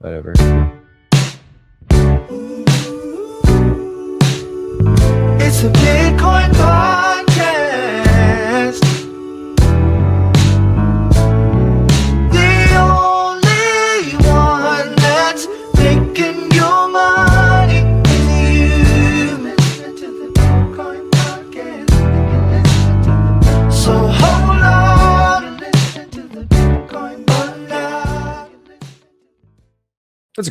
Whatever. It's a Bitcoin podcast. The only one that's making your money is you. Listen to the Bitcoin podcast. So hold on and listen to the Bitcoin podcast. That's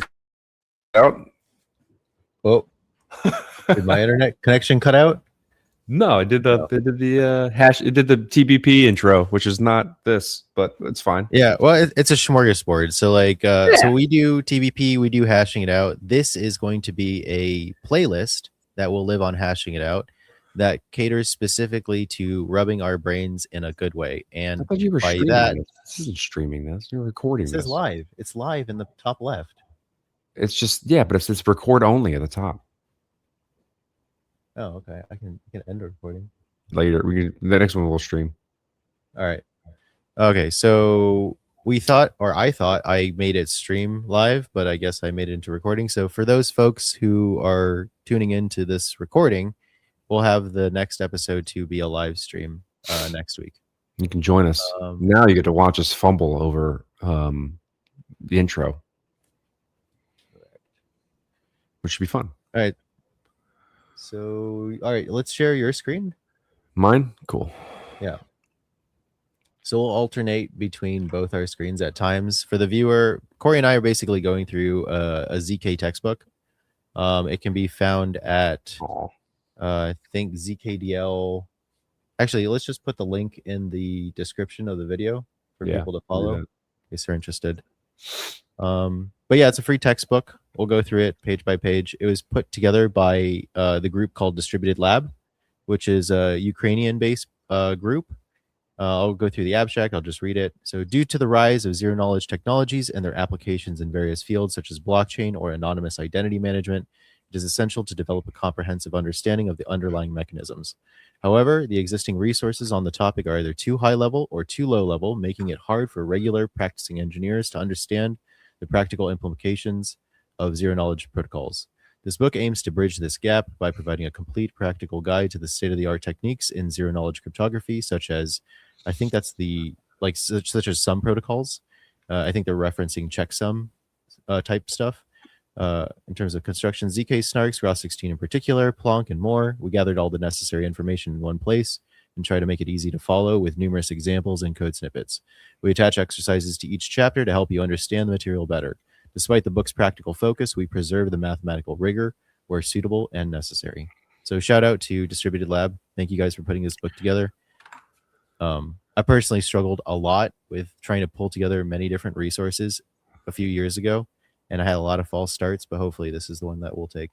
out. Oh, did my internet connection cut out? No, it did the hash. It did the TBP intro, which is not this, but it's fine. Yeah, well, it's a smorgasbord. So like, so we do TBP, we do hashing it out. This is going to be a playlist that will live on hashing it out, that caters specifically to rubbing our brains in a good way. And I thought you were by streaming that, this isn't streaming this. You're recording it says this. live. It's live in the top left. It's just but it's record only at the top. Oh, okay. I can end recording. Later, the next one will stream. All right. Okay, so I thought I made it stream live, but I guess I made it into recording. So for those folks who are tuning into this recording, we'll have the next episode to be a live stream next week. You can join us. Now you get to watch us fumble over the intro, which should be fun. All right. So, all right, let's share your screen. Mine? Cool. Yeah. So we'll alternate between both our screens at times. For the viewer, Corey and I are basically going through a ZK textbook. It can be found at, I think, ZKDL. Actually, let's just put the link in the description of the video for people to follow in case they're interested. But yeah, it's a free textbook. We'll go through it page by page. It was put together by the group called Distributed Lab, which is a Ukrainian-based group. I'll go through the abstract. I'll just read it. So due to the rise of zero-knowledge technologies and their applications in various fields such as blockchain or anonymous identity management, it is essential to develop a comprehensive understanding of the underlying mechanisms. However, the existing resources on the topic are either too high level or too low level, making it hard for regular practicing engineers to understand the practical implications of zero-knowledge protocols. This book aims to bridge this gap by providing a complete practical guide to the state-of-the-art techniques in zero-knowledge cryptography, such as, I think that's such as some protocols. I think they're referencing checksum type stuff. In terms of construction, ZK snarks, ROS16 in particular, Plonk, and more. We gathered all the necessary information in one place and try to make it easy to follow with numerous examples and code snippets. We attach exercises to each chapter to help you understand the material better. Despite the book's practical focus, we preserve the mathematical rigor where suitable and necessary. So shout out to Distributed Lab. Thank you guys for putting this book together. I personally struggled a lot with trying to pull together many different resources a few years ago, and I had a lot of false starts, but hopefully this is the one that we'll take.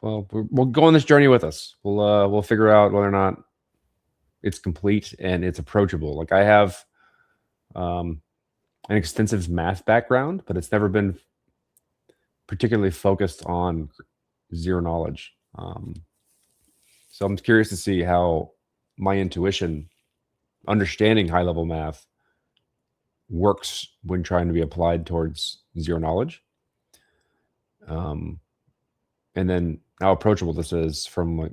Well, we'll go on this journey with us. We'll figure out whether or not it's complete and it's approachable. Like, I have an extensive math background, but it's never been particularly focused on zero knowledge. So I'm curious to see how my intuition, understanding high-level math, works when trying to be applied towards zero knowledge. And then how approachable this is from, like,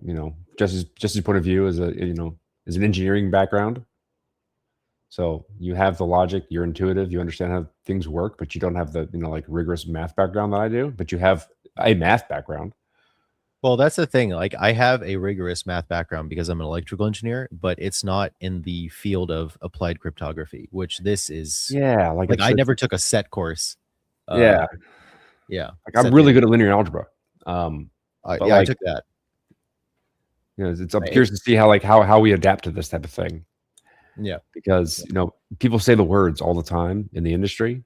Jessie's point of view as an engineering background. So you have the logic, you're intuitive, you understand how things work, but you don't have the, like, rigorous math background that I do, but you have a math background. Well, that's the thing. Like, I have a rigorous math background because I'm an electrical engineer, but it's not in the field of applied cryptography, which this is. Yeah. Like I never took a set course. Yeah. Like, I'm really good at linear algebra. I took that. I'm curious to see how we adapt to this type of thing. Yeah. Because, people say the words all the time in the industry.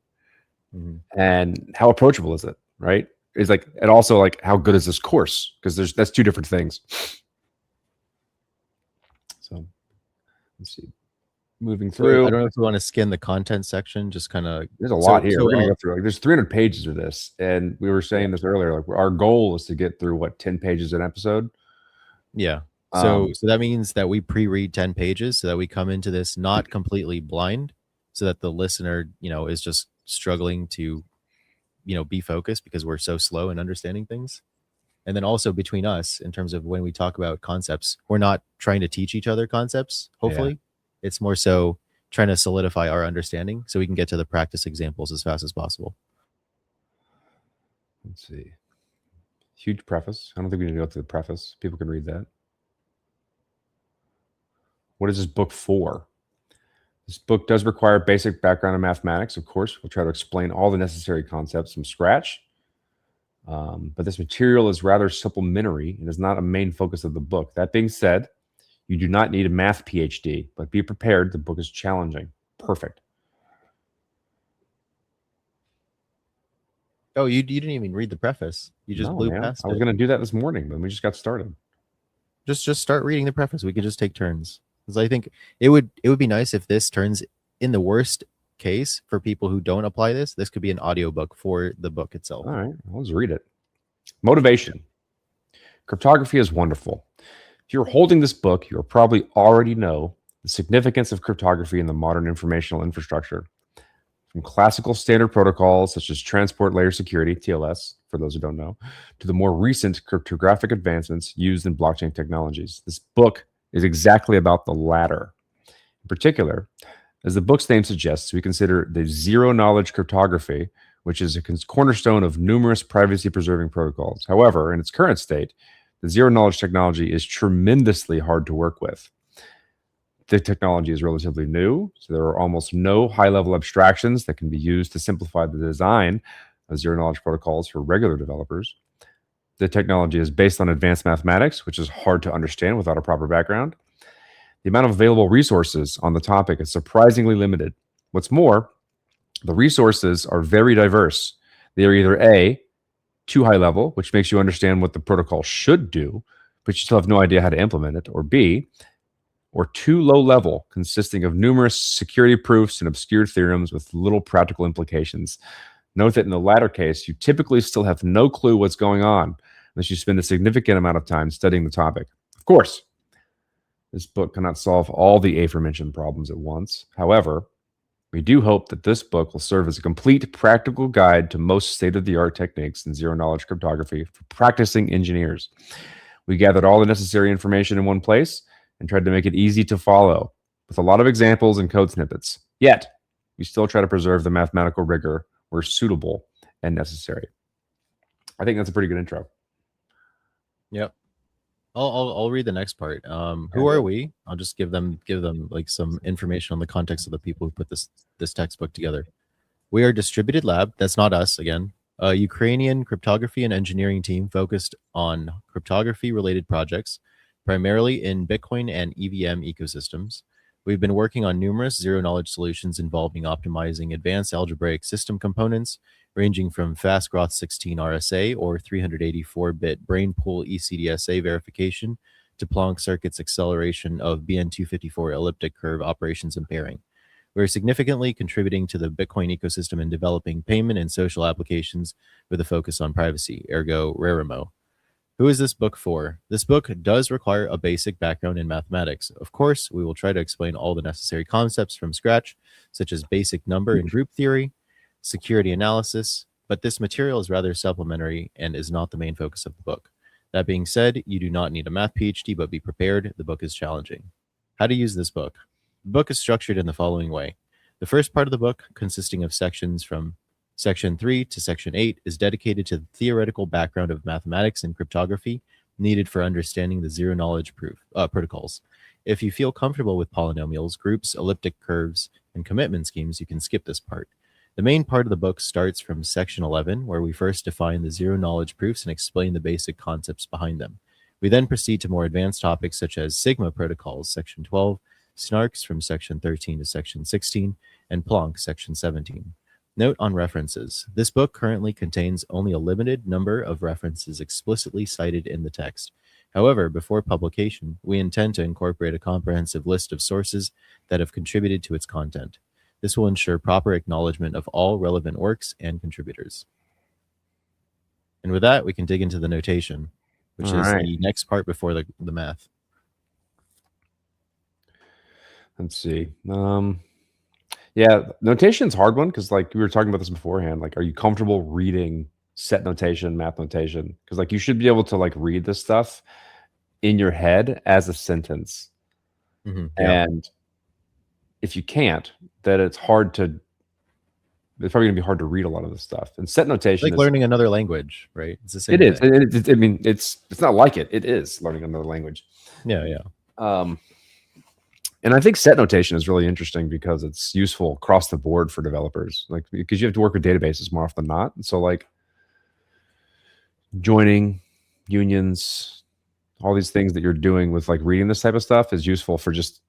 And how approachable is it, right? Is like, and also, like, how good is this course? Because that's two different things. So let's see. Moving through. I don't know if you want to skin the content section, just kind of. There's a lot here. We're gonna go through. Like, there's 300 pages of this, and we were saying this earlier. Like, our goal is to get through 10 pages an episode. Yeah. So that means that we pre-read 10 pages so that we come into this not completely blind, so that the listener, is just struggling to be focused because we're so slow in understanding things. And then also between us, in terms of when we talk about concepts, we're not trying to teach each other concepts. Hopefully, it's more so trying to solidify our understanding so we can get to the practice examples as fast as possible. Let's see. Huge preface. I don't think we need to go through the preface. People can read that. What is this book for? This book does require basic background in mathematics. Of course, we'll try to explain all the necessary concepts from scratch. But this material is rather supplementary and is not a main focus of the book. That being said, you do not need a math PhD, but be prepared. The book is challenging. Perfect. Oh, you didn't even read the preface. You just blew past it. I was going to do that this morning, but we just got started. Just start reading the preface. We could just take turns. Because I think it would be nice if this turns, in the worst case, for people who don't apply this could be an audiobook for the book itself. All right, let's read it. Motivation. Cryptography is wonderful. If you're holding this book, you probably already know the significance of cryptography in the modern informational infrastructure. From classical standard protocols such as transport layer security, TLS, for those who don't know, to the more recent cryptographic advancements used in blockchain technologies. This book is exactly about the latter. In particular, as the book's name suggests, we consider the zero knowledge cryptography, which is a cornerstone of numerous privacy-preserving protocols. However, in its current state, the zero knowledge technology is tremendously hard to work with. The technology is relatively new, so there are almost no high-level abstractions that can be used to simplify the design of zero-knowledge protocols for regular developers. The technology is based on advanced mathematics, which is hard to understand without a proper background. The amount of available resources on the topic is surprisingly limited. What's more, the resources are very diverse. They are either A, too high level, which makes you understand what the protocol should do, but you still have no idea how to implement it, or B, or too low level, consisting of numerous security proofs and obscure theorems with little practical implications. Note that in the latter case, you typically still have no clue what's going on unless you spend a significant amount of time studying the topic. Of course, this book cannot solve all the aforementioned problems at once. However, we do hope that this book will serve as a complete practical guide to most state-of-the-art techniques in zero-knowledge cryptography for practicing engineers. We gathered all the necessary information in one place and tried to make it easy to follow, with a lot of examples and code snippets. Yet, we still try to preserve the mathematical rigor where suitable and necessary. I think that's a pretty good intro. Yep. I'll read the next part. Who are we? I'll just give them like some information on the context of the people who put this textbook together. We are Distributed Lab. That's not us again. A Ukrainian cryptography and engineering team focused on cryptography related projects, primarily in Bitcoin and EVM ecosystems. We've been working on numerous zero-knowledge solutions involving optimizing advanced algebraic system components, ranging from fast Groth16 RSA or 384-bit brain pool ECDSA verification to Planck circuits acceleration of BN254 elliptic curve operations and pairing. We're significantly contributing to the Bitcoin ecosystem in developing payment and social applications with a focus on privacy, ergo Rarimo. Who is this book for? This book does require a basic background in mathematics. Of course, we will try to explain all the necessary concepts from scratch, such as basic number and group theory, security analysis, but this material is rather supplementary and is not the main focus of the book. That being said, you do not need a math PhD, but be prepared. The book is challenging. How to use this book? The book is structured in the following way. The first part of the book, consisting of sections from Section 3 to Section 8, is dedicated to the theoretical background of mathematics and cryptography needed for understanding the zero-knowledge protocols. If you feel comfortable with polynomials, groups, elliptic curves, and commitment schemes, you can skip this part. The main part of the book starts from Section 11, where we first define the zero-knowledge proofs and explain the basic concepts behind them. We then proceed to more advanced topics such as Sigma protocols, Section 12, Snarks from Section 13 to Section 16, and Planck, Section 17. Note on references. This book currently contains only a limited number of references explicitly cited in the text. However, before publication, we intend to incorporate a comprehensive list of sources that have contributed to its content. This will ensure proper acknowledgement of all relevant works and contributors. And with that, we can dig into the notation, which is the next part before the math. Let's see. Yeah, notation's a hard one because like we were talking about this beforehand. Like, are you comfortable reading set notation, math notation? Because like you should be able to like read this stuff in your head as a sentence. Yeah. And if you can't, then it's hard to. It's probably gonna be hard to read a lot of this stuff. And set It's notation like is learning another language, right? It's the same it is. thing. I mean, it's not like it. It is learning another language. Yeah, yeah. And I think set notation is really interesting because it's useful across the board for developers, like because you have to work with databases more often than not. And so like joining unions, all these things that you're doing with like reading this type of stuff is useful for just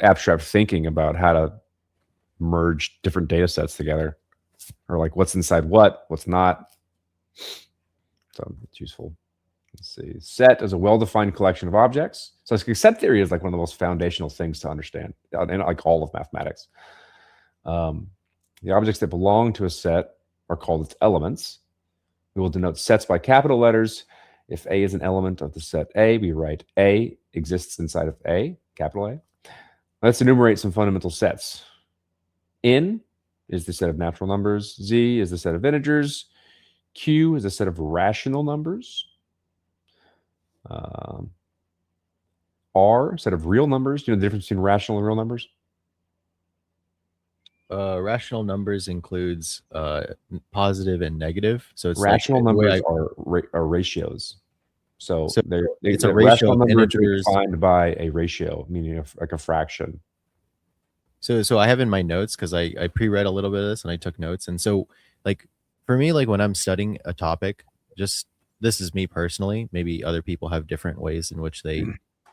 abstract thinking about how to merge different data sets together, or like what's inside what's not. So it's useful. Let's see. Set is a well-defined collection of objects. So set theory is like one of the most foundational things to understand in like all of mathematics. The objects that belong to a set are called its elements. We will denote sets by capital letters. If A is an element of the set A, we write A exists inside of A, capital A. Let's enumerate some fundamental sets. N is the set of natural numbers. Z is the set of integers. Q is a set of rational numbers. R, set of real numbers. Do you know the difference between rational and real numbers? Rational numbers includes positive and negative. So it's rational like numbers are ratios. So it's a ratio of integers defined by a ratio, meaning like a fraction. So I have in my notes, because I pre-read a little bit of this and I took notes. And so like for me, like when I'm studying a topic, just this is me personally, maybe other people have different ways in which they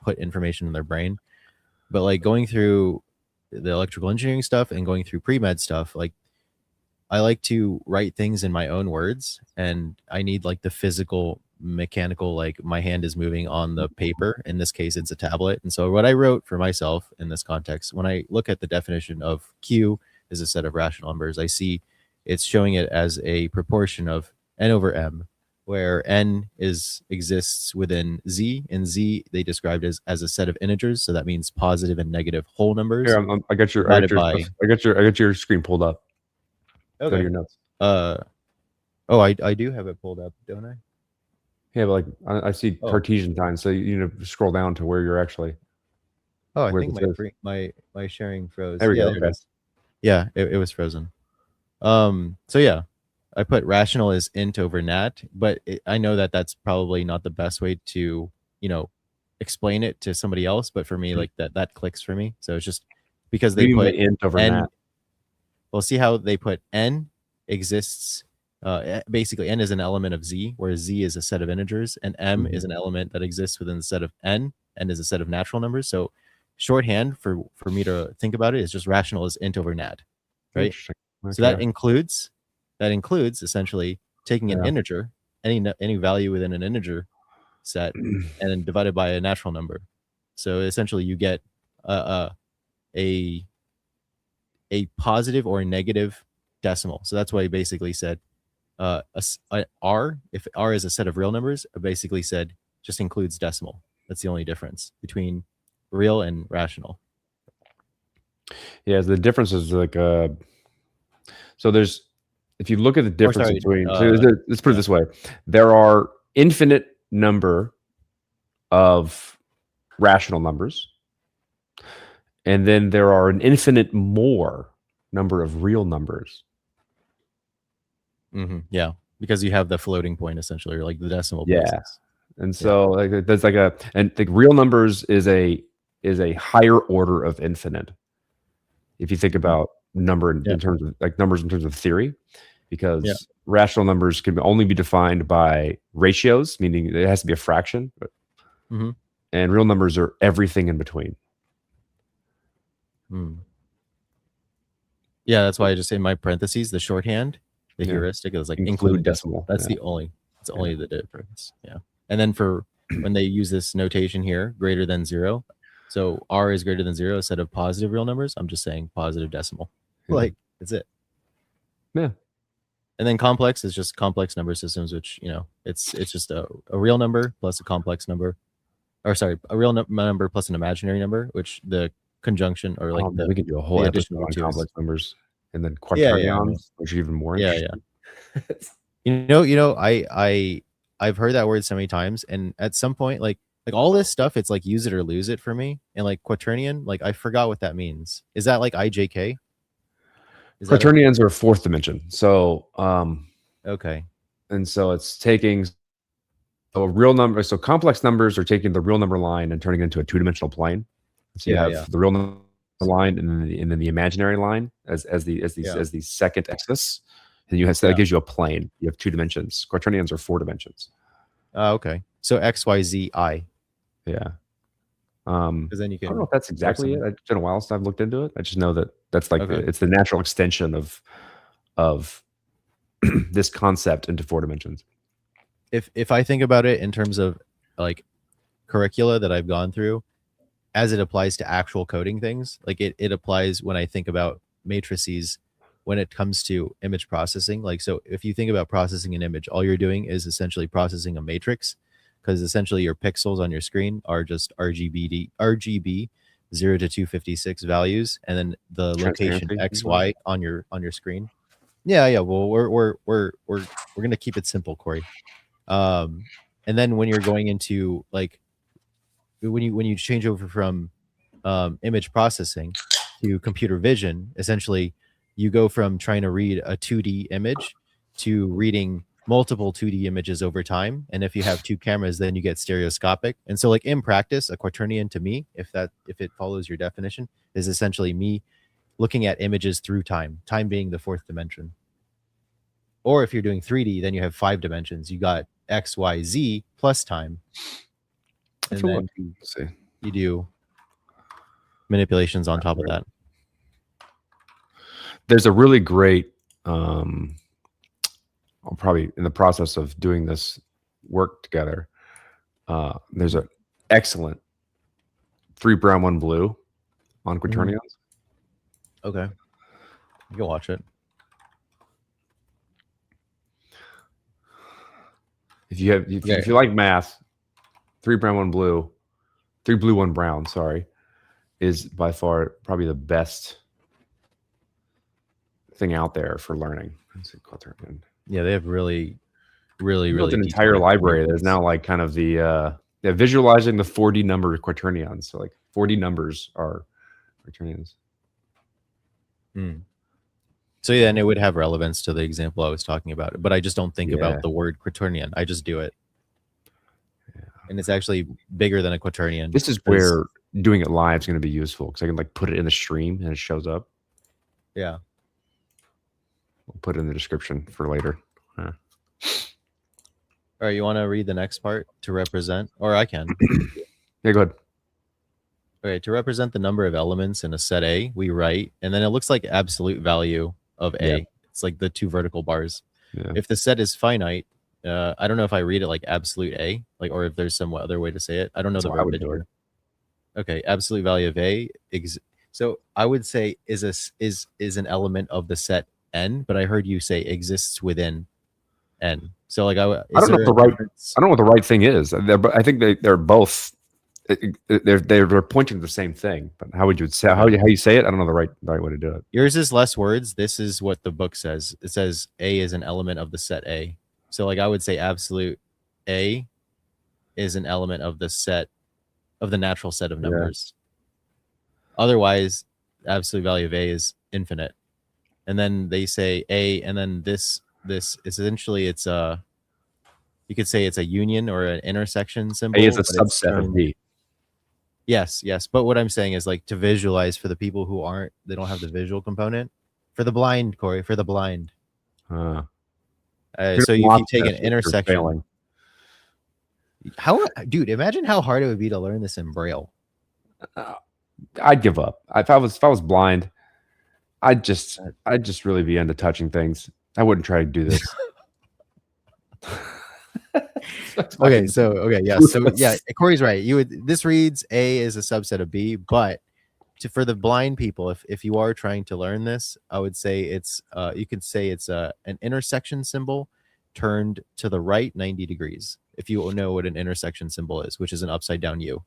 put information in their brain. But like going through the electrical engineering stuff and going through pre-med stuff, like I like to write things in my own words, and I need like the physical mechanical, like my hand is moving on the paper. In this case, it's a tablet. And so what I wrote for myself in this context, when I look at the definition of Q as a set of rational numbers, I see it's showing it as a proportion of n over m, where n exists within z, and z they described as a set of integers. So that means positive and negative whole numbers. Here, I got your screen pulled up. Okay. Go to your notes. Oh, I do have it pulled up, don't I? Yeah, but like I see Cartesian time, so you know scroll down to where you're actually. Oh, I think my sharing froze. There we go. There it is. Yeah, it was frozen. So yeah, I put rational as int over nat, but I know that that's probably not the best way to, you know, explain it to somebody else. But for me, like that clicks for me. So it's just because they put int over nat. We'll see how they put n exists. Basically, n is an element of z, where z is a set of integers, and m is an element that exists within the set of n is a set of natural numbers. So shorthand for me to think about it is just rational is int over nat, right? Okay. So that includes essentially taking an integer, any value within an integer set, and then divided by a natural number. So essentially you get a positive or a negative decimal. So that's why he basically said R, if R is a set of real numbers, I basically said just includes decimal. That's the only difference between real and rational. Yeah, the difference is like so there's, if you look at the difference between, let's put it this way, there are infinite number of rational numbers, and then there are an infinite more number of real numbers. Yeah, because you have the floating point essentially, or like the decimal places. Yeah, and so like there's like and the real numbers is a higher order of infinite. If you think about number in terms of like numbers in terms of theory, because rational numbers can only be defined by ratios, meaning it has to be a fraction, and real numbers are everything in between. Yeah, that's why I just say in my parentheses, the shorthand, the heuristic is like include decimal. That's the only the difference. Yeah. And then for when they use this notation here, greater than 0. So R is greater than 0 instead of positive real numbers. I'm just saying positive decimal. Like that's it. Yeah. And then complex is just complex number systems, which, you know, it's just a real number plus a complex number, or sorry, a real number plus an imaginary number, which the conjunction or like we could do a whole the episode addition of on the twos. complex numbers and then Yeah, quaternions, which are even more yeah, interesting. I've heard that word so many times, and at some point, like all this stuff, it's like use it or lose it for me. And like quaternion, like I forgot what that means. Is that like IJK? Is that Quaternions are fourth dimension. So okay? and so it's taking a real number. So complex numbers are taking the real number line and turning it into a two-dimensional plane. So you have the real number line and then the imaginary line as the second axis. And you have so that gives you a plane. You have two dimensions. Quaternions are four dimensions. Okay. So X, Y, Z, I. Yeah. Because then you can. I don't know if that's exactly it. It's been a while since I've looked into it. I just know that that's like it's the natural extension of this concept into four dimensions. If I think about it in terms of like curricula that I've gone through, as it applies to actual coding things, like it applies when I think about matrices when it comes to image processing. Like, so if you think about processing an image, all you're doing is essentially processing a matrix, because essentially your pixels on your screen are just RGB 0 to 256 values, and then the location XY on your screen. Yeah. Well, we're gonna keep it simple, Corey. And then when you're going into like when you change over from image processing to computer vision, essentially you go from trying to read a 2D image to reading multiple 2D images over time. And if you have two cameras, then you get stereoscopic. And so like in practice, a quaternion to me, if it follows your definition, is essentially me looking at images through time being the fourth dimension. Or if you're doing 3D, then you have 5 dimensions. You got X, Y, Z plus time. And then you do manipulations on top of that. There's a really great, I'm probably in the process of doing this work together. There's an excellent 3 brown, 1 blue on quaternions. Okay. You can watch it. If you like math, 3 brown, 1 blue, 3 blue, 1 brown, sorry, is by far probably the best thing out there for learning. Yeah, they have really an entire library. There's now like kind of the visualizing the 4D number quaternions. So like 4D numbers are quaternions. So yeah, and it would have relevance to the example I was talking about, but I just don't think about the word quaternion. I just do it. And it's actually bigger than a quaternion. This is where doing it live is going to be useful, because I can like put it in the stream and it shows up. Yeah. We'll put it in the description for later. All right, you want to read the next part to represent, or I can. Yeah, go ahead. Okay, to represent the number of elements in a set A, we write, and then it looks like absolute value of A. Yeah. It's like the 2 vertical bars. Yeah. If the set is finite, I don't know if I read it like absolute A, like, or if there's some other way to say it. I don't know the verbiage. Okay, absolute value of A. So I would say is an element of the set N, but I heard you say exists within N. So like I don't know what the right thing is. I think they're both. They're pointing to the same thing, but how would you say how you say it? I don't know the right way to do it. Yours is less words. This is what the book says. It says A is an element of the set A. So like I would say absolute A is an element of the set of the natural set of numbers. Yeah. Otherwise, absolute value of A is infinite. And then they say A, and then this is essentially it's a, you could say it's a union or an intersection symbol. A is a subset of B. Yes. But what I'm saying is like to visualize for the people who they don't have the visual component. For the blind, Corey, for the blind. So if you take an intersection. Dude, imagine how hard it would be to learn this in Braille. I'd give up. If I was blind, I'd just really be into touching things. I wouldn't try to do this. So Corey's right. This reads A is a subset of B, but for the blind people, if you are trying to learn this, I would say it's you could say it's an intersection symbol turned to the right 90 degrees. If you know what an intersection symbol is, which is an upside down U.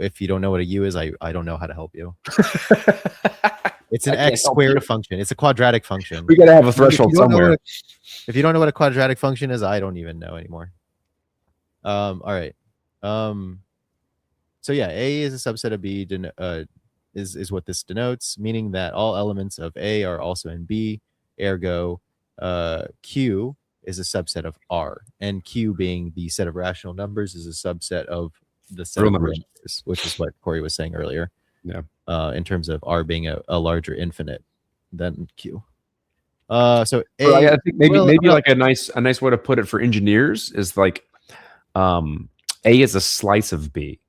if you don't know what a U is, I don't know how to help you. It's an I can't x help squared you. function. It's a quadratic function. We gotta have a If you threshold don't know what somewhere. if you don't know what a quadratic function is, I don't even know anymore. All right. So yeah, A is a subset of B. Is what this denotes, meaning that all elements of A are also in B. Ergo, Q is a subset of R, and Q being the set of rational numbers is a subset of the set Real of numbers. real numbers, which is what Corey was saying earlier. Yeah. In terms of R being a larger infinite than Q. So A, Well, I think maybe well, like a nice way to put it for engineers is like A is a slice of B.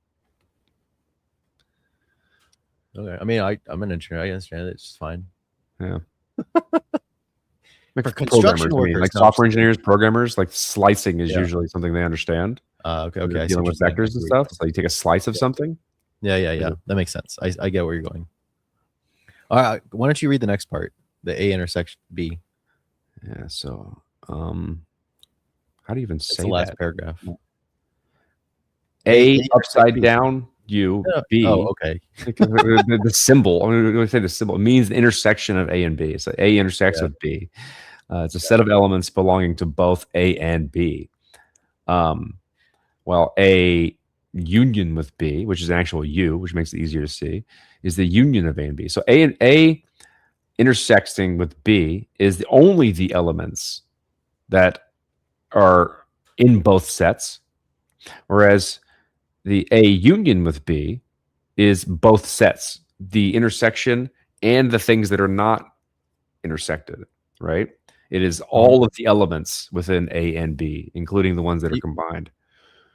okay. I mean, I'm an engineer. I understand it. It's fine. Yeah. Like For construction programmers, I mean, workers, like no, I'm just software kidding. engineers, programmers, like slicing is Yeah. usually something they understand. Okay, when okay. they're I see dealing what with you're saying. vectors and stuff. So you take a slice of something. Yeah. That makes sense. I get where you're going. All right. Why don't you read the next part? The A intersection B. Yeah. So, how do you even It's say the last that? paragraph. A A upside B. down U B. Oh, okay. The symbol. I'm going to say the symbol. It means the intersection of A and B. So A intersects Yeah. with B. It's a set of elements belonging to both A and B. While A union with B, which is an actual U, which makes it easier to see, is the union of A and B. So A intersecting with B is only the elements that are in both sets, whereas the A union with B is both sets, the intersection and the things that are not intersected, right? It is all of the elements within A and B, including the ones that are combined.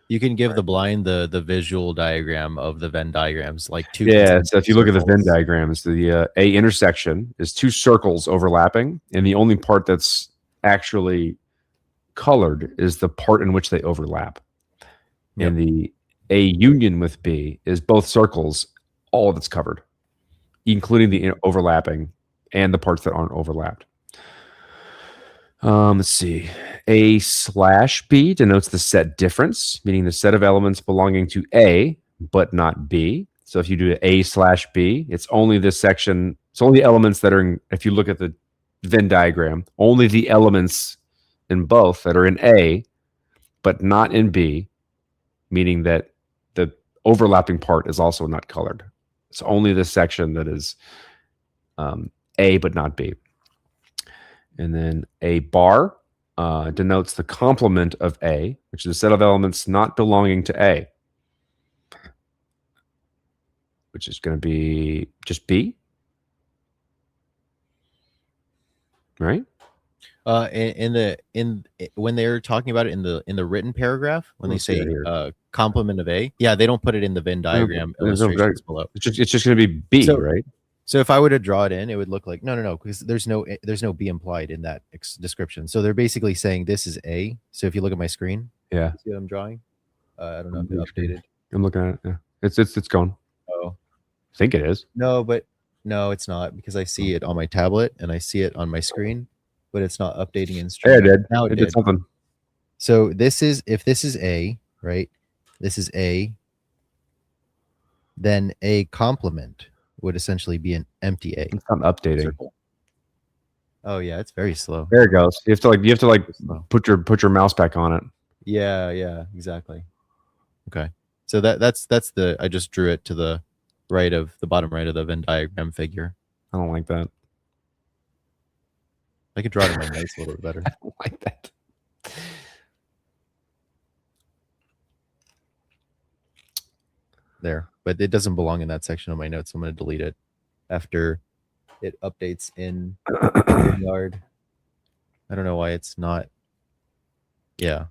You can give the blind the visual diagram of the Venn diagrams, like two. Yeah, so if you look at the Venn circles. diagrams, the A intersection is two circles overlapping, and the only part that's actually colored is the part in which they overlap. Yep. And the A union with B is both circles, all of it's covered, including the overlapping and the parts that aren't overlapped. Let's see. A slash B denotes the set difference, meaning the set of elements belonging to A but not B. So if you do A slash B, it's only this section. It's only the elements that are in, if you look at the Venn diagram, only the elements in both that are in A but not in B, meaning that the overlapping part is also not colored. It's only this section that is A but not B. And then a bar denotes the complement of A, which is a set of elements not belonging to A, which is going to be just B, right? When they're talking about it in the written paragraph, when they Let's see say it here. complement of A, yeah, they don't put it in the Venn diagram There's no- illustrations below. It's just going to be B, So- right? So if I were to draw it in, it would look like no, because there's no B implied in that description. So they're basically saying this is A. So if you look at my screen, Yeah, see what I'm drawing? I don't know if it's updated. I'm looking at it. Yeah, it's going. Oh I think it is. no, but no, it's not because I see it on my tablet and I see it on my screen, but it's not updating in stream. Yeah, it did. Now It it did did. something. So if this is A, right? This is A. Then A complement would essentially be an empty A. It's not updating. Circle. Oh yeah, it's very slow. There it goes. You have to Slow. put your mouse back on it. Yeah, exactly. Okay. So that's the I just drew it to the bottom right of the Venn diagram figure. I don't like that. I could draw it in my notes a little bit better. I don't like that. There, but it doesn't belong in that section of my notes. So I'm going to delete it after it updates in Yard. I don't know why it's not. Yeah,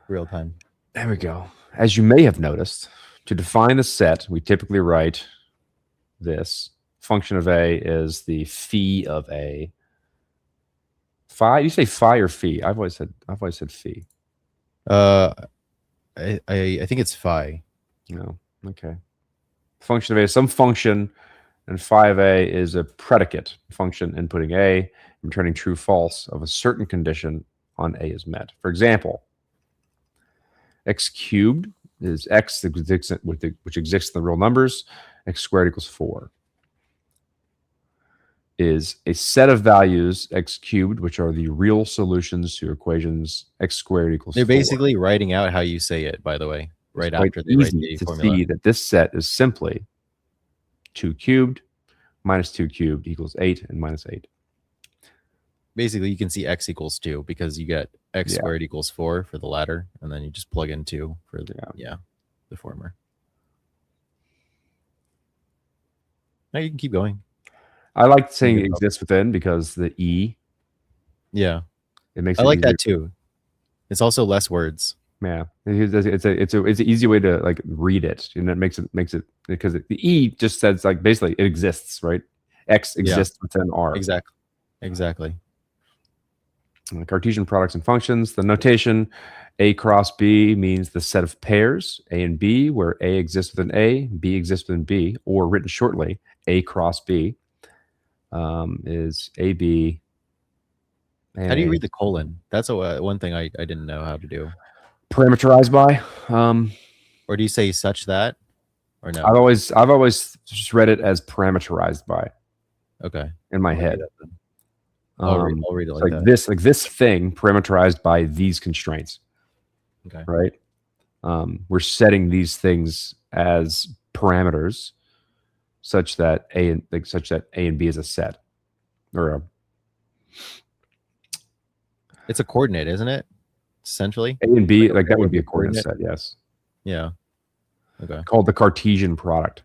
real time. There we go. As you may have noticed, to define the set, we typically write this. Function of A is the phi of A. Phi? You say phi or phi? I've always said phi. I think it's phi. No. Okay. Function of A is some function, and phi of A is a predicate function inputting A, returning true false of a certain condition on A is met. For example, x cubed is x which exists in the real numbers. X squared equals 4 is a set of values x cubed, which are the real solutions to equations x squared equals They're 4. basically writing out how you say it, by the way, right It's quite after they write easy the to formula. see that this set is simply 2 cubed minus 2 cubed equals 8 and minus 8. Basically, you can see x equals 2 because you get x Yeah. squared equals 4 for the latter, and then you just plug in 2 for the the former. Now you can keep going. I like saying it Yeah. exists within because the e, Yeah, it makes I it like easier. that too. It's also less words. Yeah, it's an easy way to like read it, and it makes it because the e just says like basically it exists, right? X exists within R. Exactly. And the Cartesian products and functions. The notation A cross B means the set of pairs A and B, where A exists within A, B exists within B, or written shortly, A cross B is AB. How do you read the colon? That's one thing I didn't know how to do. Parameterized by. Or do you say such that, or no? I've always just read it as parameterized by. Okay. In my I'll head. I'll read it It's like like that. this thing parameterized by these constraints. Okay. Right. We're setting these things as parameters such that A and B is a set, or It's a coordinate, isn't it? Essentially, A and B, Like a like that pair would would be be a coordinate coordinate. set. Yes. yeah. Okay. Called the Cartesian product.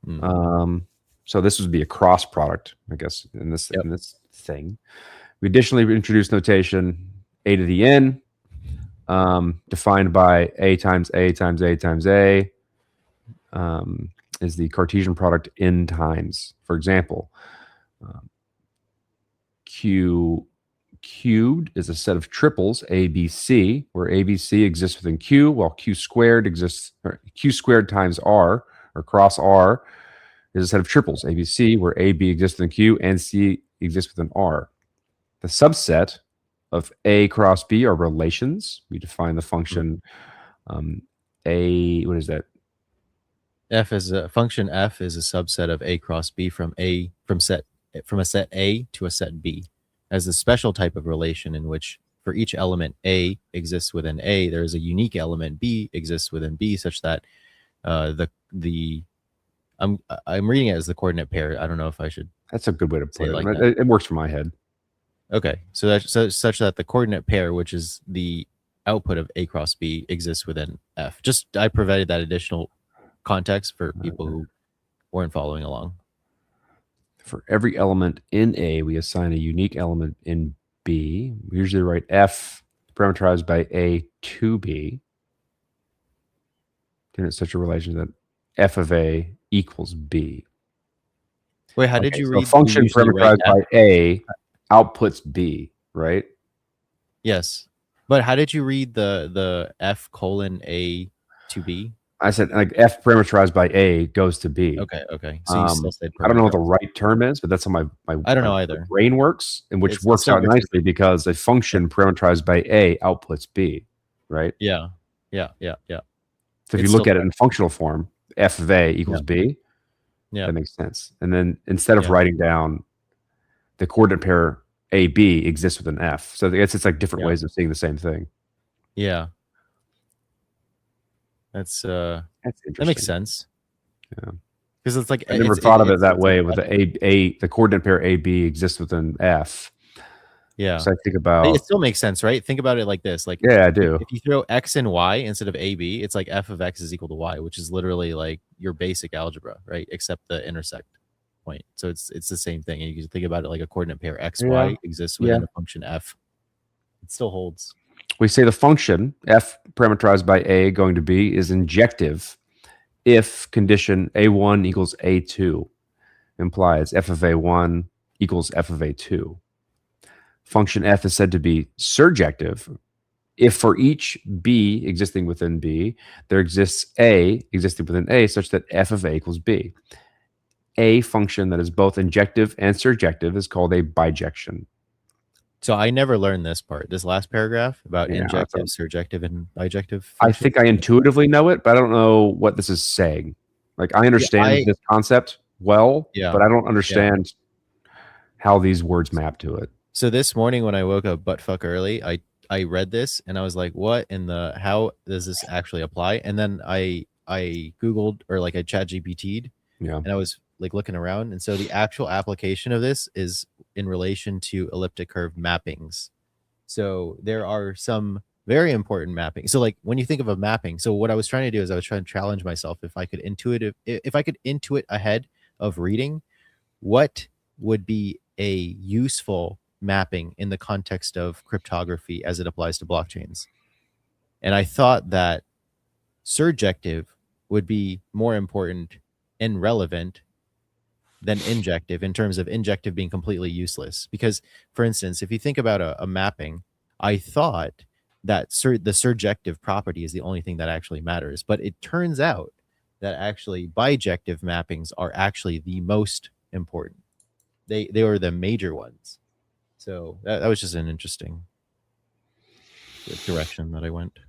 Mm. So this would be a cross product, I guess, in this thing. We additionally introduced notation A to the n, defined by A times A times A times A, is the Cartesian product n times. For example, Q cubed is a set of triples A, B, C, where A, B, C exists within Q, while Q squared exists, or Q squared times R, or cross R, is a set of triples A, B, C, where A, B exists within Q and C exists within R. The subset of A cross B are relations. We define the function A, what is that? Function f is a subset of A cross B from a set A to a set B, as a special type of relation in which for each element A exists within A, there is a unique element B exists within B, such that I'm reading it as the coordinate pair. I don't know if I should. That's a good way to put it. Like it works for my head. Okay, so that's such that the coordinate pair, which is the output of A cross B, exists within F. Just I provided that additional context for people who weren't following along. For every element in A, we assign a unique element in B. We usually write F parameterized by A to B. And it's such a relation that F of A equals B. Wait, how did you read? A function parameterized by A outputs B, right? Yes, but how did you read the F colon A to B? I said like F parameterized by A goes to B. Okay. So you still said I don't know what the right term is, but that's how my I don't know either. brain works, and which works out nicely because a function parameterized by A outputs B, right? Yeah. So if you look at it in functional form, F of A equals B. Yeah, that makes sense. And then instead of writing down the coordinate pair AB exists within F, so it's like different ways of seeing the same thing. Yeah. That's interesting. That makes sense. Yeah, because it's like I never thought of it that way. With the coordinate pair AB exists within F. Yeah, so I think about it. Still makes sense, right? Think about it like this: like, yeah, I do. If you throw X and Y instead of AB, it's like F of X is equal to Y, which is literally like your basic algebra, right? Except the intersect point. So it's the same thing. And you can think about it like a coordinate pair X, Y exists within a function F. It still holds. We say the function F parameterized by A going to B is injective if condition A1 equals A2 implies F of A1 equals F of A2. Function F is said to be surjective if for each B existing within B, there exists A existing within A such that F of A equals B. A function that is both injective and surjective is called a bijection. So I never learned this part, this last paragraph about Yeah, injective, surjective, and bijective I functions. think I intuitively know it, but I don't know what this is saying. Like I understand this concept well, but I don't understand how these words map to it. So this morning when I woke up butt fuck early, I read this and I was like, what in the, how does this actually apply? And then I Googled, or like I chat GPT'd, and I was like looking around. And so the actual application of this is in relation to elliptic curve mappings. So there are some very important mapping. So like when you think of a mapping, so what I was trying to do is I was trying to challenge myself if I could intuit ahead of reading, what would be a useful mapping in the context of cryptography as it applies to blockchains. And I thought that surjective would be more important and relevant than injective, in terms of injective being completely useless. Because, for instance, if you think about a mapping, I thought that the surjective property is the only thing that actually matters. But it turns out that actually bijective mappings are actually the most important. They are the major ones. So that was just an interesting direction that I went.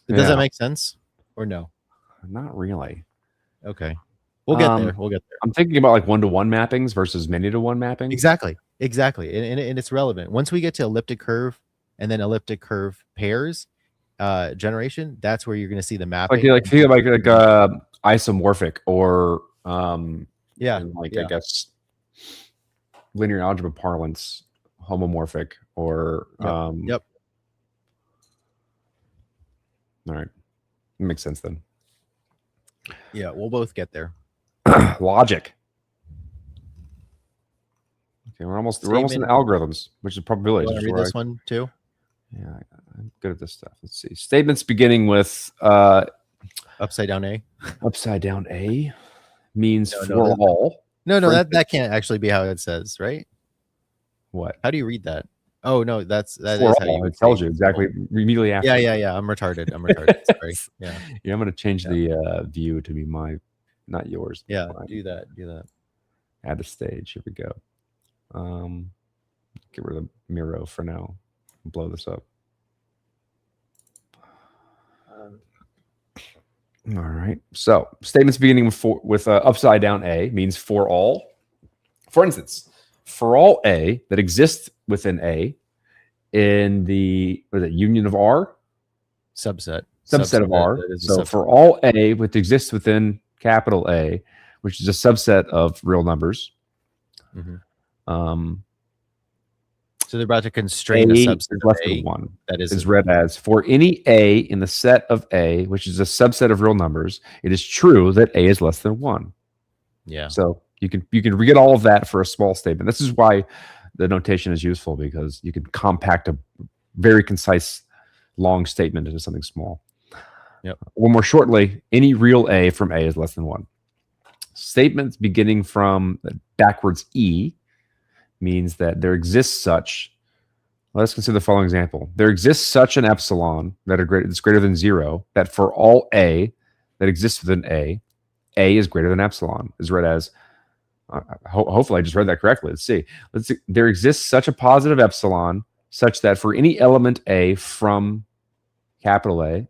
Does that make sense or no? Not really. Okay. We'll get there. We'll get there. I'm thinking about like one-to-one mappings versus many-to-one mappings. Exactly. And it's relevant. Once we get to elliptic curve and then elliptic curve pairs generation, that's where you're going to see the mapping. Like think like isomorphic or I guess linear algebra parlance, homomorphic or Yep. All right. That makes sense then. Yeah, we'll both get there. Logic. Okay, we're almost in algorithms, which is probabilities. You want to read this one too? Yeah, I'm good at this stuff. Let's see. Statements beginning with upside down A. Upside down A means for all. No, that can't actually be how it says, right? What? How do you read that? Oh no, that is how you would. It tells you exactly immediately after. Yeah. I'm retarded. Sorry. Yeah. I'm gonna change the view to be my, not yours. Yeah, mine. do that. Add a stage. Here we go. Get rid of Miro for now. Blow this up. All right. So statements beginning with upside down A means for all. For instance, for all A that exists within A in the union of R? Subset of R. So for all A which exists within capital A, which is a subset of real numbers. So they're about to constrain a subset of A one that is read as for any A in the set of A, which is a subset of real numbers, it is true that A is less than 1. Yeah. So you can get all of that for a small statement. This is why the notation is useful, because you can compact a very concise long statement into something small. Yep. One more shortly, any real A from A is less than 1. Statements beginning from backwards E means that there exists such. Let's consider the following example. There exists such an epsilon that's greater than 0, that for all A that exists within A is greater than epsilon. Is read as, hopefully I just read that correctly. Let's see. There exists such a positive epsilon such that for any element A from capital A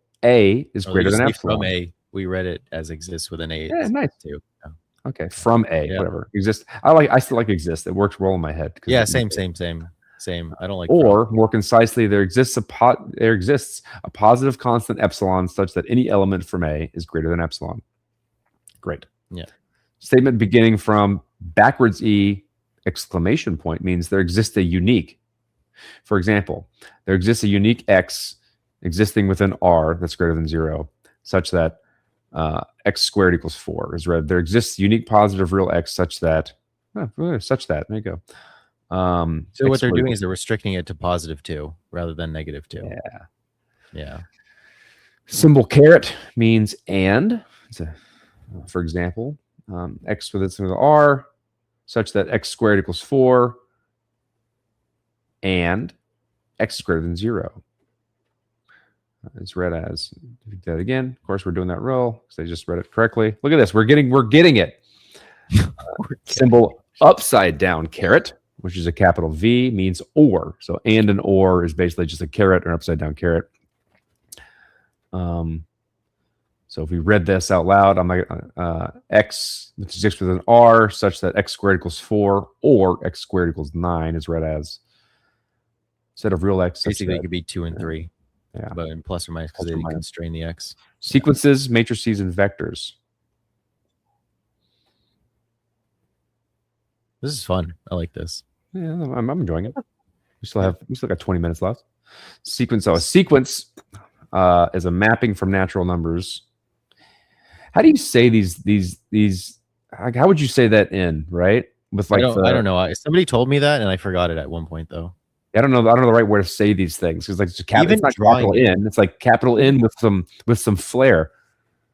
is greater than epsilon. From A, we read it as exists with an A. Yeah, nice. Too. Yeah. Okay, from A, whatever. Exist. I still like exist. It works well in my head. Yeah, same. I don't like. Or more concisely, there exists a positive constant epsilon such that any element from A is greater than epsilon. Great. Yeah. Statement beginning from backwards E exclamation point means there exists a unique. For example, there exists a unique X existing within R that's greater than 0, such that X squared equals 4 is read. There exists unique positive real X such that, there you go. So what they're doing is they're restricting it to +2 rather than -2. Yeah. Symbol caret means and. For example, X with its R such that X squared equals 4 and X is greater than 0. It's read as, that again. Of course, we're doing that roll because I just read it correctly. Look at this. We're getting it. Symbol upside down caret which is a capital V, means or. So and an or is basically just a caret or an upside down caret. So if we read this out loud, I'm like x, which is 6 with an r, such that x squared equals 4 or x squared equals 9 is read as instead of real x. Basically, it could be 2 and 3. Yeah. But in plus or minus because they constrain the x. Sequences, matrices, and vectors. This is fun. I like this. Yeah, I'm enjoying it. We still got 20 minutes left. Sequence. So a sequence is a mapping from natural numbers. How do you say these? How would you say that in, right? With like I don't know. Somebody told me that, and I forgot it at one point though. I don't know the right way to say these things because like it's not capital N. It's like capital N with some flair.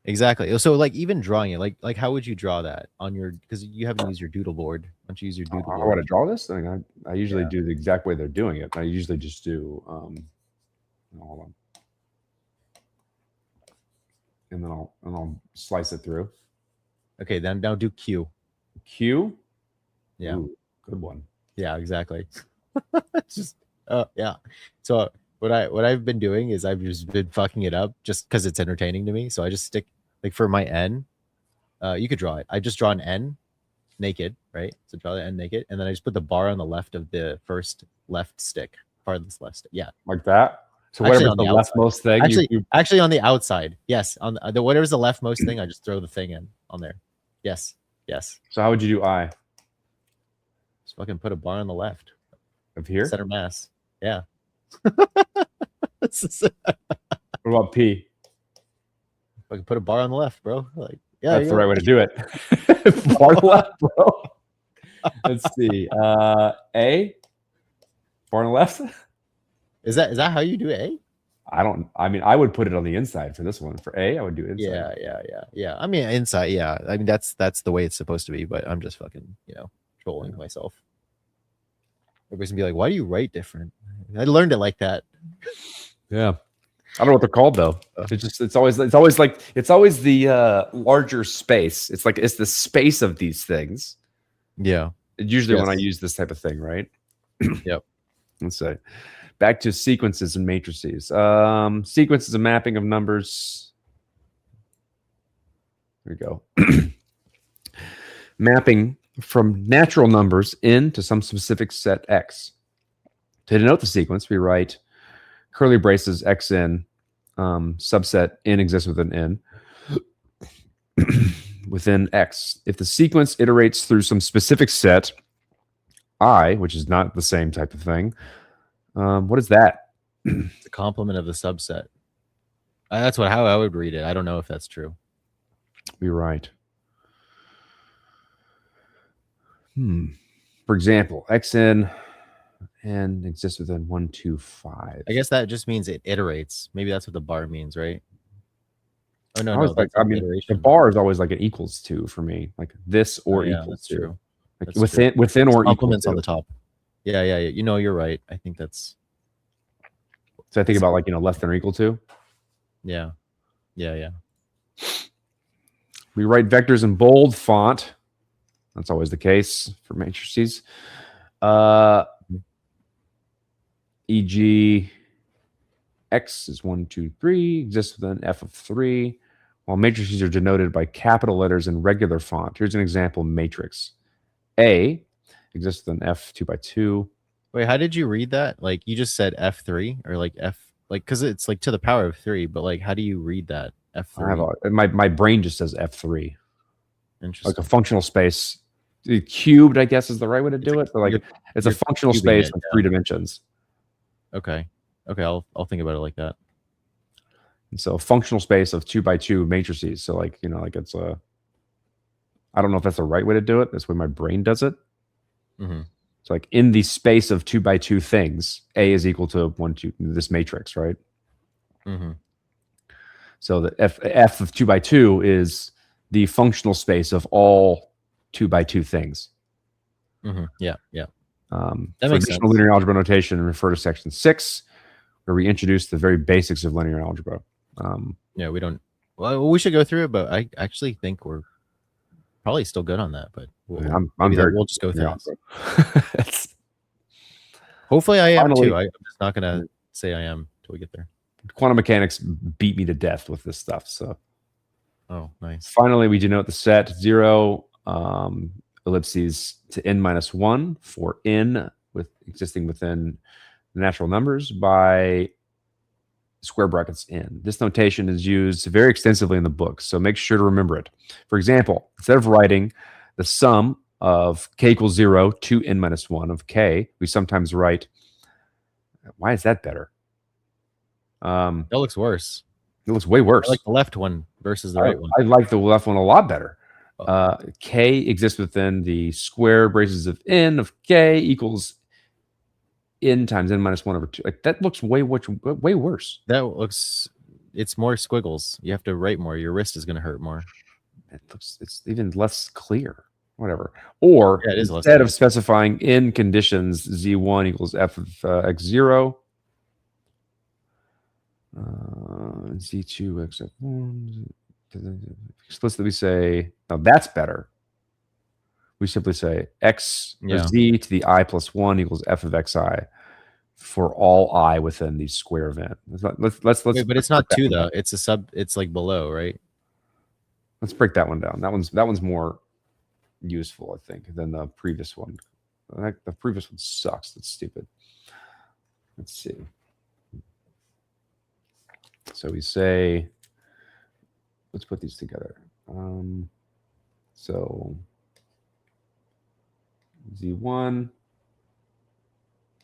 Exactly. So like even drawing it, like how would you draw that on your? Because you haven't used your doodle board. Why don't you use your doodle board? I want to draw this. I usually do the exact way they're doing it. I usually just do. Hold on. And then I'll slice it through. Okay, then now do Q. Q? Yeah. Ooh, good one. Yeah, exactly. It's just yeah. So what I've been doing is I've just been fucking it up just because it's entertaining to me. So I just stick like for my N, you could draw it. I just draw an N naked, right? So draw the N naked, and then I just put the bar on the left of the first left stick, farthest left stick. Yeah. Like that? So Actually, whatever's the leftmost thing. Actually, on the outside. Yes. On the whatever's the leftmost thing, I just throw the thing in on there. Yes. Yes. So how would you do I? Just fucking put a bar on the left. Of here? Center mass. Yeah. What about P? Fucking put a bar on the left, bro. Like, yeah. That's the right way to do it. Bar on the left, bro. Let's see. A? Bar on the left? Is that how you do A? I would put it on the inside for this one. For A, I would do it inside. Yeah. I mean, inside, yeah. I mean, that's the way it's supposed to be, but I'm just fucking, trolling myself. Everybody's gonna be like, why do you write different? I learned it like that. Yeah. I don't know what they're called though. It's always the larger space. It's the space of these things. Yeah. Usually when I use this type of thing, right? Yep. Let's say. Back to sequences and matrices. Sequence is a mapping of numbers. There we go. Mapping from natural numbers into some specific set X. To denote the sequence, we write curly braces X in, subset N exists within N, within X. If the sequence iterates through some specific set I, which is not the same type of thing, what is that? It's a complement of the subset. That's how I would read it. I don't know if that's true. You're right. For example, xn and exists within 1, 2, 5. I guess that just means it iterates. Maybe that's what the bar means, right? Oh no, the bar is always like an equals to for me, like this or equals to. True. Like within or complements on the top. Yeah. You're right. I think that's. So I think about less than or equal to. Yeah. We write vectors in bold font. That's always the case for matrices. E.g., X is 1, 2, 3, exists with an F of 3, while matrices are denoted by capital letters in regular font. Here's an example matrix. A exists with an F 2 by 2. Wait, how did you read that? Like you just said F3 or like F, like because it's like to the power of 3, but like how do you read that F3? My brain just says F3. Interesting. Like a functional space. Cubed, I guess, is the right way to do it. But it's a functional space in 3 dimensions. Okay, I'll think about it like that. And so a functional space of 2 by 2 matrices. So it's a. I don't know if that's the right way to do it. That's the way my brain does it. Mm-hmm. So in the space of 2 by 2 things, A is equal to 1, 2. This matrix, right? Mm-hmm. So the F of 2 by 2 is the functional space of all 2 by 2 things. Mm-hmm. Yeah. That makes sense. Linear algebra notation, refer to section 6, where we introduce the very basics of linear algebra. Yeah, we don't. Well, we should go through it, but I actually think we're probably still good on that. But we'll just go through it. Hopefully I am Finally- too. I'm just not gonna say I am till we get there. Quantum mechanics beat me to death with this stuff. So Oh, nice. finally, we denote the set 0 ellipses to n-1 for n with existing within the natural numbers by square brackets n. This notation is used very extensively in the book, so make sure to remember it. For example, instead of writing the sum of k equals 0 to n-1 of k, we sometimes write, why is that better? That looks worse. It looks way worse. I like the left one versus the right one. I like the left one a lot better. Oh. K exists within the square braces of n of k equals n times n-1 over 2. Like that looks way worse. That looks. It's more squiggles. You have to write more. Your wrist is going to hurt more. It's even less clear. Whatever. Or Yeah, it is less instead of clear. specifying in conditions z1 equals f of x0, z2 x f1, explicitly say, now that's better. We simply say x or z to the I plus 1 equals f of xi for all I within the square of n. Let's Wait, but it's not 2 though. It's a sub. It's like below, right? Let's break that one down. That one's more useful, I think, than the previous one. The previous one sucks. That's stupid. Let's see. So we say, let's put these together. So z1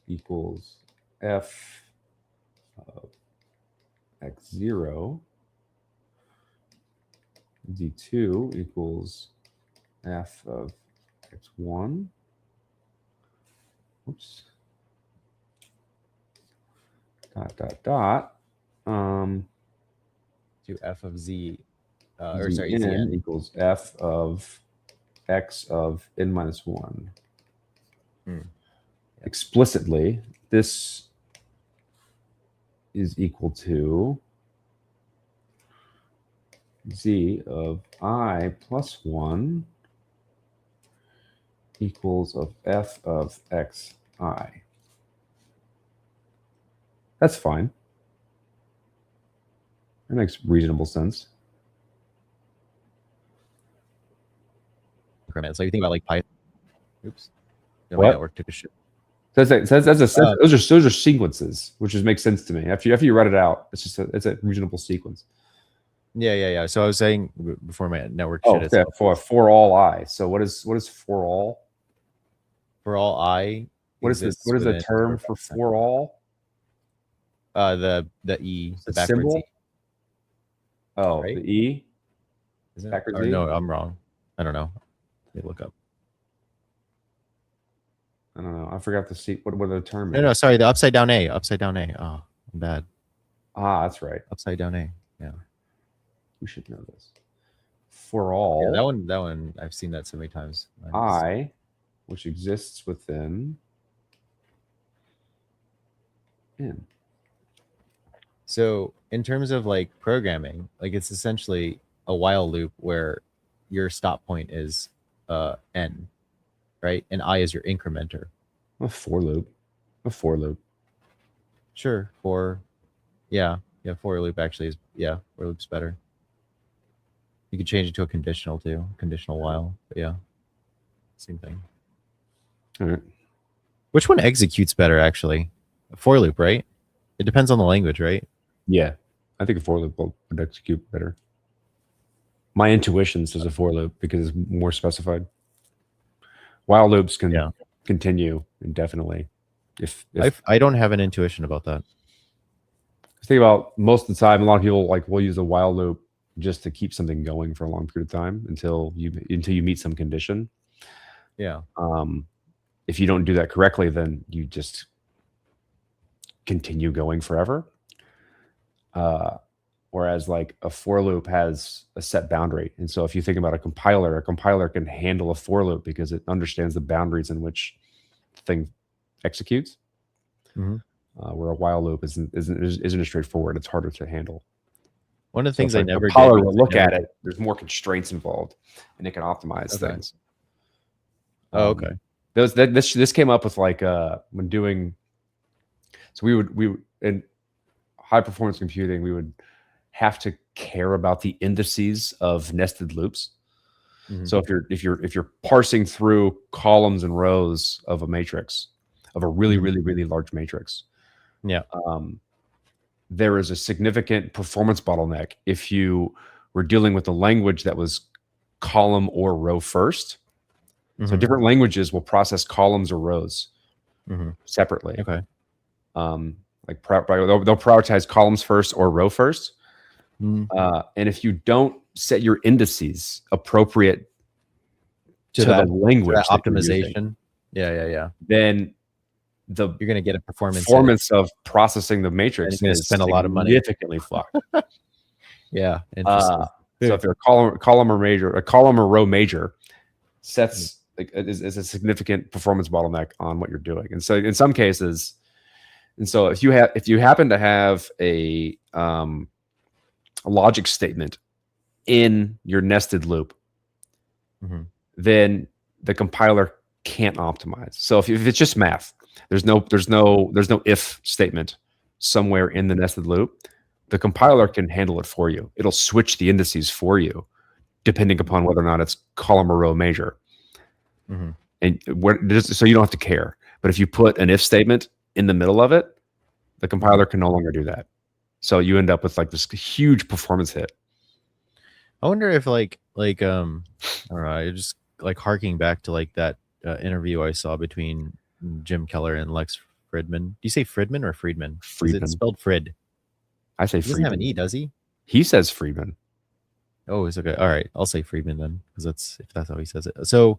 equals f of x0. z2 equals f of x1. Oops. Dot. To f of z, or sorry, zn equals f of x of n-1. Explicitly, this is equal to z of I plus 1 equals of f of xi. That's fine. That makes reasonable sense. So you think about like Python. Oops. No, What? my network took a shit. Those are sequences, which just makes sense to me. After you write it out, it's a reasonable sequence. Yeah. So I was saying before my network Oh, shit. yeah, for all I. So what is for all? For all I. What is the term for all? The E, the backwards symbol? E. Oh, right? the E? Is it? Backwards Or E? no, I'm wrong. I don't know. Let me look up. I don't know. I forgot the C. What the term is. No, sorry. The upside down A. Upside down A. Oh, I'm bad. Ah, that's right. Upside down A. Yeah. We should know this. For all. Yeah, that one. I've seen that so many times. I, which exists within n. So in terms of like programming, like it's essentially a while loop where your stop point is n, right? And I is your incrementer. A for loop. Sure. For loop actually is for loop's better. You could change it to a conditional too, conditional while. But yeah, same thing. All right. Which one executes better actually? A for loop, right? It depends on the language, right? Yeah, I think a for loop would execute better. My intuition says a for loop because it's more specified. While loops can continue indefinitely. If I don't have an intuition about that. Think about most of the time, a lot of people will use a while loop just to keep something going for a long period of time until you meet some condition. Yeah. If you don't do that correctly, then you just continue going forever. Whereas like a for loop has a set boundary. And so if you think about a compiler can handle a for loop because it understands the boundaries in which the thing executes. Mm-hmm. Where a while loop isn't as straightforward. It's harder to handle. One of the things I never did. Compiler will look at it. There's more constraints involved, and it can optimize things. Oh, okay. This came up with when doing So we in high performance computing, we would have to care about the indices of nested loops. Mhm. So if you're parsing through columns and rows of a matrix, of a really really large matrix, Yeah. there is a significant performance bottleneck if you were dealing with a language that was column or row first. So Mhm. different languages will process columns or rows separately. Okay. Like they'll prioritize columns first or row first. Mm. And if you don't set your indices appropriate to that, the language that that you're using, optimization. Yeah. then the You're gonna get a performance. performance of processing the matrix And you're gonna is spend a lot of money. significantly fucked. Yeah. Interesting. So if you're a column or row major sets is a significant performance bottleneck on what you're doing. And so in some cases, and so if you happen to have a logic statement in your nested loop, then the compiler can't optimize. So if it's just math, there's no if statement somewhere in the nested loop, the compiler can handle it for you. It'll switch the indices for you, depending upon whether or not it's column or row major. And so you don't have to care. But if you put an if statement in the middle of it, the compiler can no longer do that. So you end up with like this huge performance hit. I wonder if like I don't know, I just like harking back to like that interview I saw between Jim Keller and Lex Fridman. Do you say Fridman or Friedman? Friedman. Is it spelled Frid? I say He doesn't have an Friedman. E, does he? He says Friedman. Oh, it's okay. All right, I'll say Friedman then, because that's how he says it. So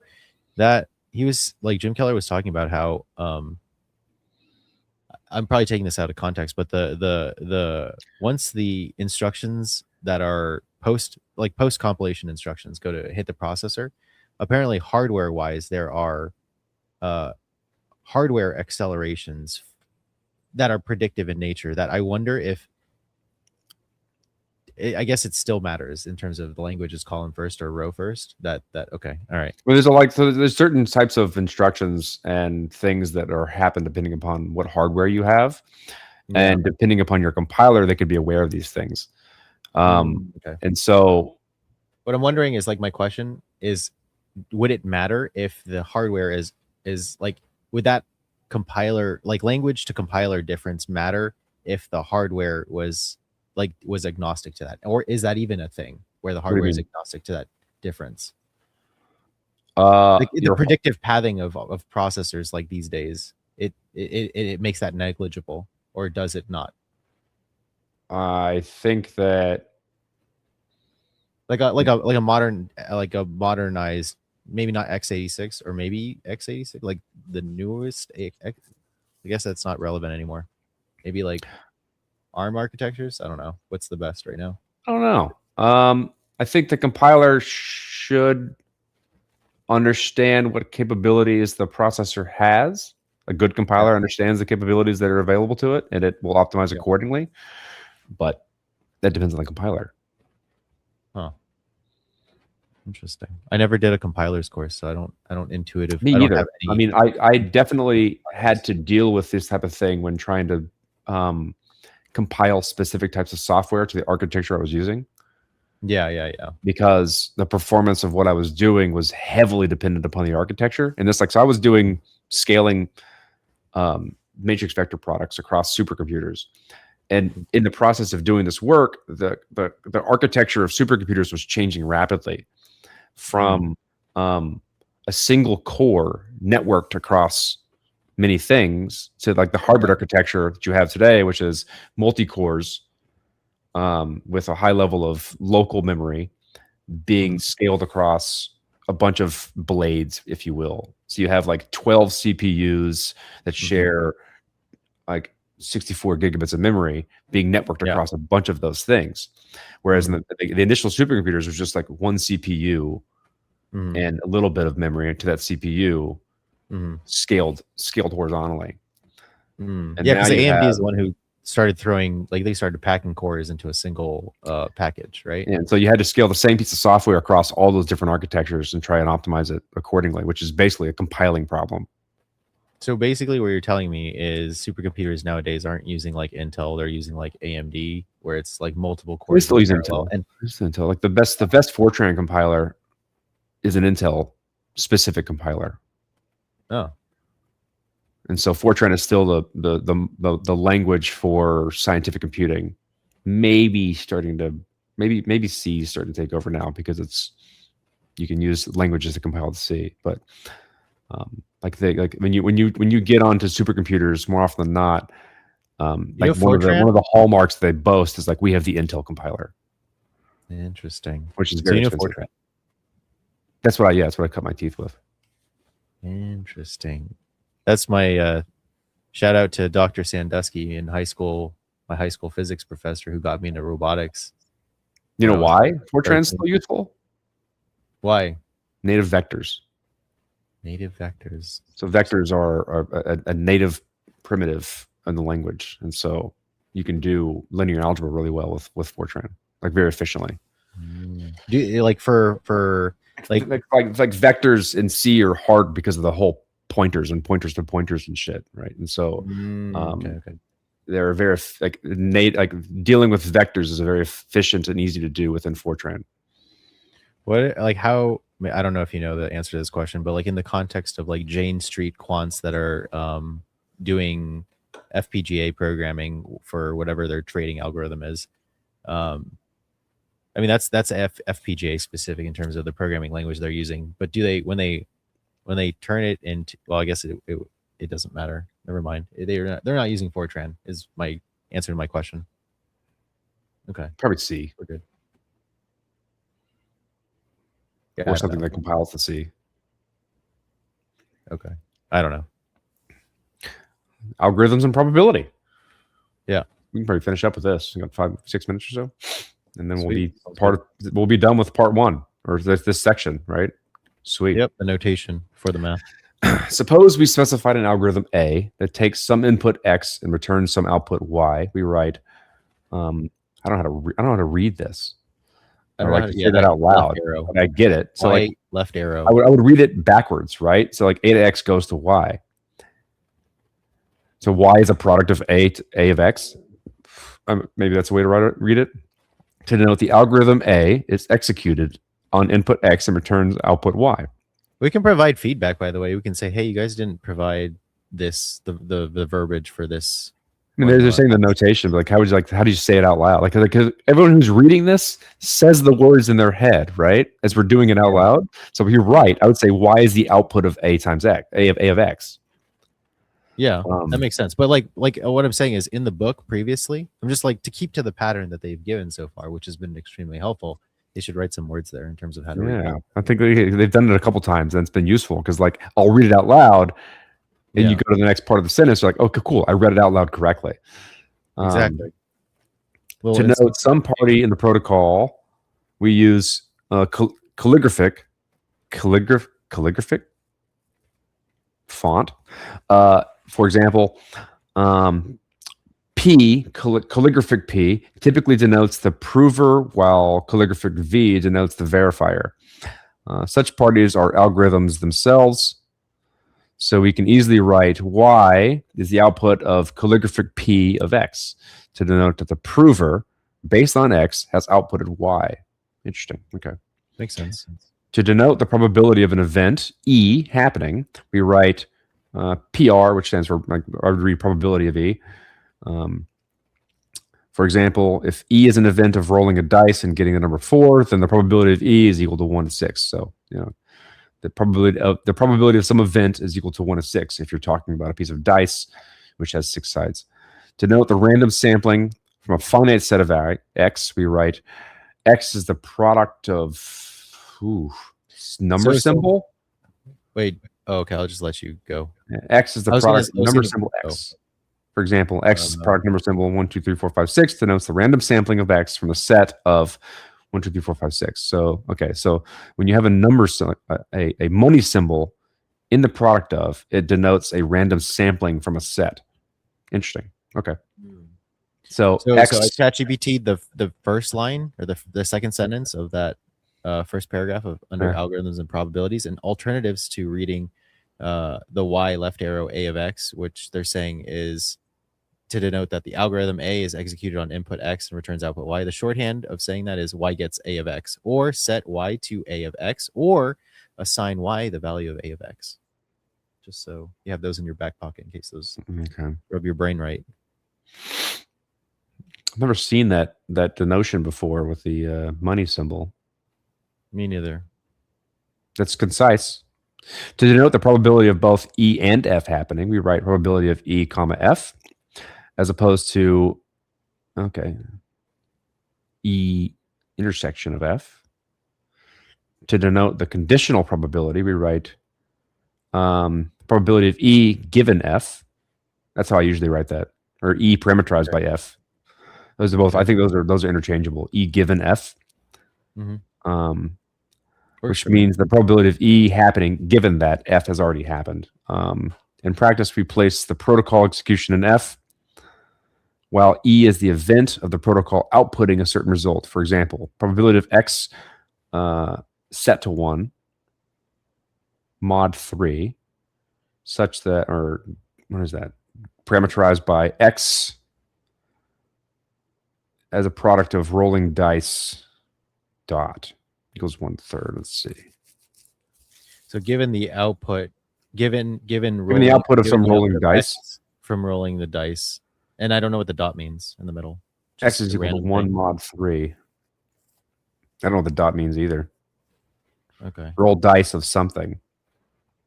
that he was like Jim Keller was talking about how I'm probably taking this out of context, but the once the instructions that are post compilation instructions go to hit the processor, apparently hardware wise there are hardware accelerations that are predictive in nature that I wonder if I guess it still matters in terms of the language is column first or row first. That okay, all right. Well, there's certain types of instructions and things that happen depending upon what hardware you have, and depending upon your compiler, they could be aware of these things. Okay. And so, what I'm wondering is like my question is, would it matter if the hardware is like, would that compiler like language to compiler difference matter if the hardware was agnostic to that, or is that even a thing where the hardware is agnostic to that difference? Like the predictive pathing of processors like these days, it makes that negligible, or does it not? I think that like a modernized, maybe not x86 or maybe x86, like the newest I guess that's not relevant anymore. Maybe like ARM architectures. I don't know what's the best right now. I don't know. I think the compiler should understand what capabilities the processor has. A good compiler understands the capabilities that are available to it, and it will optimize accordingly. But that depends on the compiler. Huh. Interesting. I never did a compilers course, so I don't intuitive. Me either. I mean, I definitely had to deal with this type of thing when trying to compile specific types of software to the architecture I was using. Yeah. Because the performance of what I was doing was heavily dependent upon the architecture. And this, so I was doing scaling matrix vector products across supercomputers. And in the process of doing this work, the architecture of supercomputers was changing rapidly from a single core networked across many things to like the hybrid architecture that you have today, which is multi-cores with a high level of local memory being scaled across a bunch of blades, if you will. So you have like 12 CPUs that share like 64 gigabits of memory being networked across a bunch of those things. Whereas in the initial supercomputers was just like one CPU and a little bit of memory to that CPU scaled horizontally. And yeah, because AMD is the one who started throwing, like they started packing cores into a single package, right? And so you had to scale the same piece of software across all those different architectures and try and optimize it accordingly, which is basically a compiling problem. So basically, what you're telling me is supercomputers nowadays aren't using like Intel; they're using like AMD, where it's like multiple They cores. still in use parallel. Intel. And Use Intel. Like the best Fortran compiler is an Intel specific compiler. oh, And so Fortran is still the language for scientific computing. Maybe starting to maybe C is starting to take over now because you can use languages to compile to C. But like when you get onto supercomputers, more often than not, like one of the hallmarks they boast is like we have the Intel compiler. Interesting. Which is So very you know expensive. Fortran. That's what I cut my teeth with. Interesting. That's my shout out to Dr. Sandusky in high school, my high school physics professor who got me into robotics. You know why Fortran's still useful? Why? Native vectors. Native vectors. So vectors are a native primitive in the language, and so you can do linear algebra really well with Fortran, like very efficiently. Do you, like for like vectors in C are hard because of the whole pointers and pointers to pointers and shit, right? And so okay. they're very like dealing with vectors is a very efficient and easy to do within Fortran. What like how I don't know if you know the answer to this question, but like in the context of like Jane Street quants that are doing FPGA programming for whatever their trading algorithm is, I mean that's FPGA specific in terms of the programming language they're using. But do they when they turn it into, well, I guess it doesn't matter. Never mind. They're not using Fortran is my answer to my question. Okay, probably C. We're good. Yeah, or something that compiles to C. Okay, I don't know. Algorithms and probability. Yeah, we can probably finish up with this. We got 5-6 minutes or so, and then we'll be done with part 1 or this section, right? Sweet. Yep, the notation for the math. Suppose we specified an algorithm A that takes some input X and returns some output Y. We write, I don't know how to read this. I like to say that out loud. But I get it. So like left arrow. I would read it backwards, right? So like A to X goes to Y. So Y is a product of A of X. Maybe that's a way to read it. To denote the algorithm A is executed on input X and returns output Y. We can provide feedback, by the way. We can say, hey, you guys didn't provide this, the verbiage for this. I mean, they're saying the notation, but like, how do you say it out loud? Like everyone who's reading this says the words in their head, right? As we're doing it out loud. So if you're right, I would say Y is the output of A times X, A of X. Yeah, that makes sense. But like what I'm saying is in the book previously, I'm just like to keep to the pattern that they've given so far, which has been extremely helpful. They should write some words there in terms of how to read it. I think they've done it a couple times and it's been useful because like I'll read it out loud and you go to the next part of the sentence, you're like, okay, cool, I read it out loud correctly. Exactly. To note some party in the protocol, we use calligraphic font. For example, P, calligraphic P, typically denotes the prover, while calligraphic V denotes the verifier. Such parties are algorithms themselves, so we can easily write Y is the output of calligraphic P of X to denote that the prover, based on X, has outputted Y. Interesting. Okay. Makes sense. To denote the probability of an event, E, happening, we write PR, which stands for, I would read probability of E. For example, if E is an event of rolling a dice and getting the number 4, then the probability of E is equal to 1 to 6. So, the probability of some event is equal to 1 to 6 if you're talking about a piece of dice which has 6 sides. To note the random sampling from a finite set of X, we write X is the product of number symbol. Wait. Oh, okay, I'll just let you go. X is the product number symbol X. For example, X product number symbol 1, 2, 3, 4, 5, 6 denotes the random sampling of X from a set of 1, 2, 3, 4, 5, 6. So, okay, so when you have a number, a money symbol in the product of, it denotes a random sampling from a set. Interesting. Okay. So ChatGPT, the first line or the second sentence of that first paragraph of under algorithms and probabilities and alternatives to reading the y left arrow a of x, which they're saying is to denote that the algorithm A is executed on input X and returns output Y. The shorthand of saying that is Y gets A of X, or set Y to A of X, or assign Y the value of A of X. Just so you have those in your back pocket in case those rub your brain right. I've never seen that denotion before with the money symbol. Me neither. That's concise. To denote the probability of both E and F happening, we write probability of E comma F, as opposed to, E intersection of F. To denote the conditional probability, we write probability of E given F. That's how I usually write that, or E parameterized by F. Those are both. I think those are interchangeable. E given F, which means the probability of E happening given that F has already happened. In practice, we place the protocol execution in F, while E is the event of the protocol outputting a certain result. For example, probability of X set to 1 mod 3, such that, or what is that? Parameterized by X as a product of rolling dice dot equals 1/3. Let's see. So given the output, given the output of some rolling dice X from rolling the dice, and I don't know what the dot means in the middle. X is equal to 1 mod 3. I don't know what the dot means either. Okay. Roll dice of something.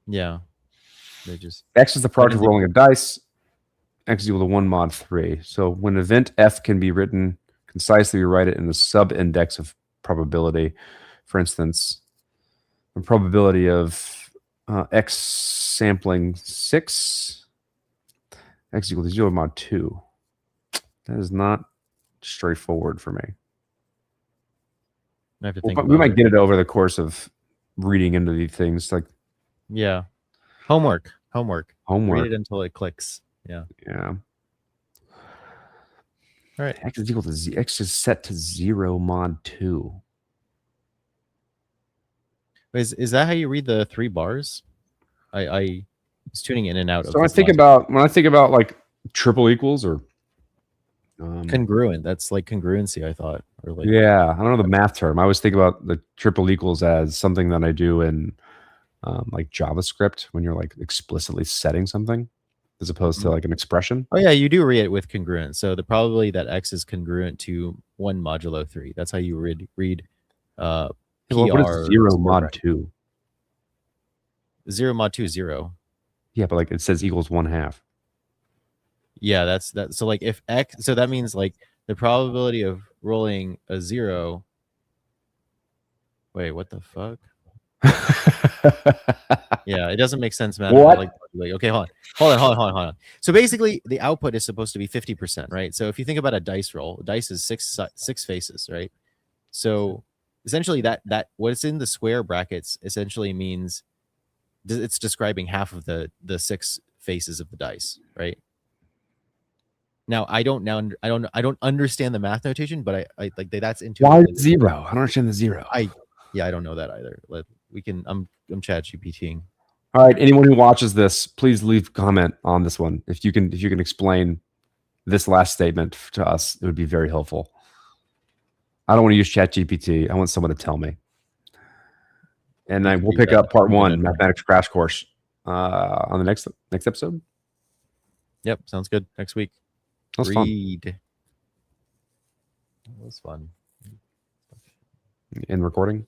Yeah. They just X is the product of rolling a dice. X is equal to 1 mod 3. So when event F can be written concisely, we write it in the sub-index of probability. For instance, the probability of X sampling 6, X is equal to 0 mod 2. That is not straightforward for me. I have to think we might get it over the course of reading into these things. Like, yeah, homework. Read it until it clicks. Yeah. All right. X is equal to Z. X is set to 0 mod 2. Is that how you read the 3 bars? I was tuning in and out. So when I think about like triple equals or congruent, that's like congruency, I thought. Or like, yeah, I don't know the math term. I always think about the triple equals as something that I do in like JavaScript when you're like explicitly setting something as opposed to like an expression. Oh yeah, you do read it with congruent. So the probability that X is congruent to 1 modulo 3. That's how you read PR. What is 0 mod 2? 0 mod 2 is 0. Yeah, but like it says equals 1/2. Yeah, that's that. So like if X, so that means like the probability of rolling a 0. Wait, what the fuck? Yeah, it doesn't make sense, man. What? Like, okay, hold on. So basically, the output is supposed to be 50%, right? So if you think about a dice roll, a dice is six faces, right? So essentially, that what's in the square brackets essentially means it's describing half of the 6 faces of the dice, right? Now I don't understand the math notation, but I like that's intuitive. Why 0? I don't understand the 0. I don't know that either. We can. I'm chat GPTing. All right, anyone who watches this, please leave a comment on this one. If you can explain this last statement to us, it would be very helpful. I don't want to use chat GPT. I want someone to tell me. And then we'll pick up part 1, mathematics crash course, on the next episode. Yep, sounds good. Next week. That was fun. That was fun. In recording.